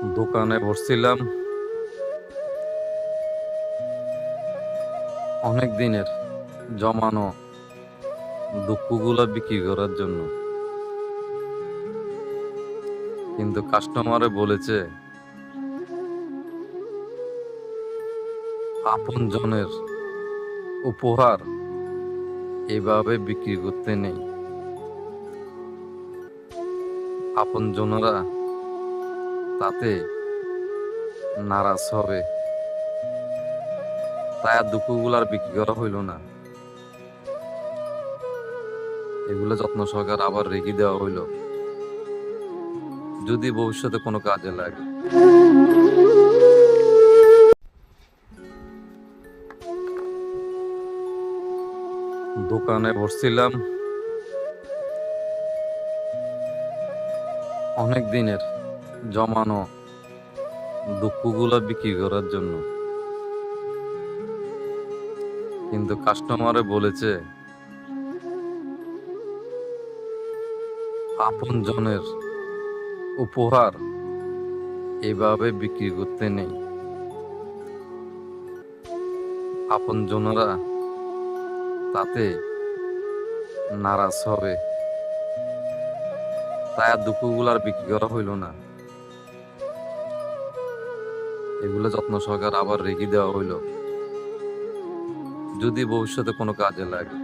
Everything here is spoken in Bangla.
দোকানে বসছিলাম অনেক দিনের জমানো দুঃখগুলো বিক্রি করার জন্য, কিন্তু কাস্টমারে বলেছে আপন জনের উপহার এভাবে বিক্রি করতে নেই। আপন জনেরা তাতে নারাজ হবে, তাই আর দুঃখগুলো আর বিক্রি করা হইল না। এগুলো যত্ন সহকারে আবার রেখে দেওয়া হইল, যদি ভবিষ্যতে কোনো কাজে লাগে। দোকানে বসছিলাম অনেক দিনের জমানো দুঃখগুলো বিক্রি করার জন্য, কিন্তু কাস্টমারে বলেছে আপন জনের উপহার এভাবে বিক্রি করতে নেই। আপন জনেরা তাতে নারাজ হবে, তাই আর দুঃখগুলো আর বিক্রি করা হইল না। এগুলো যত্ন সহকারে আবার রেখে দেওয়া হইল, যদি ভবিষ্যতে কোনো কাজে লাগে।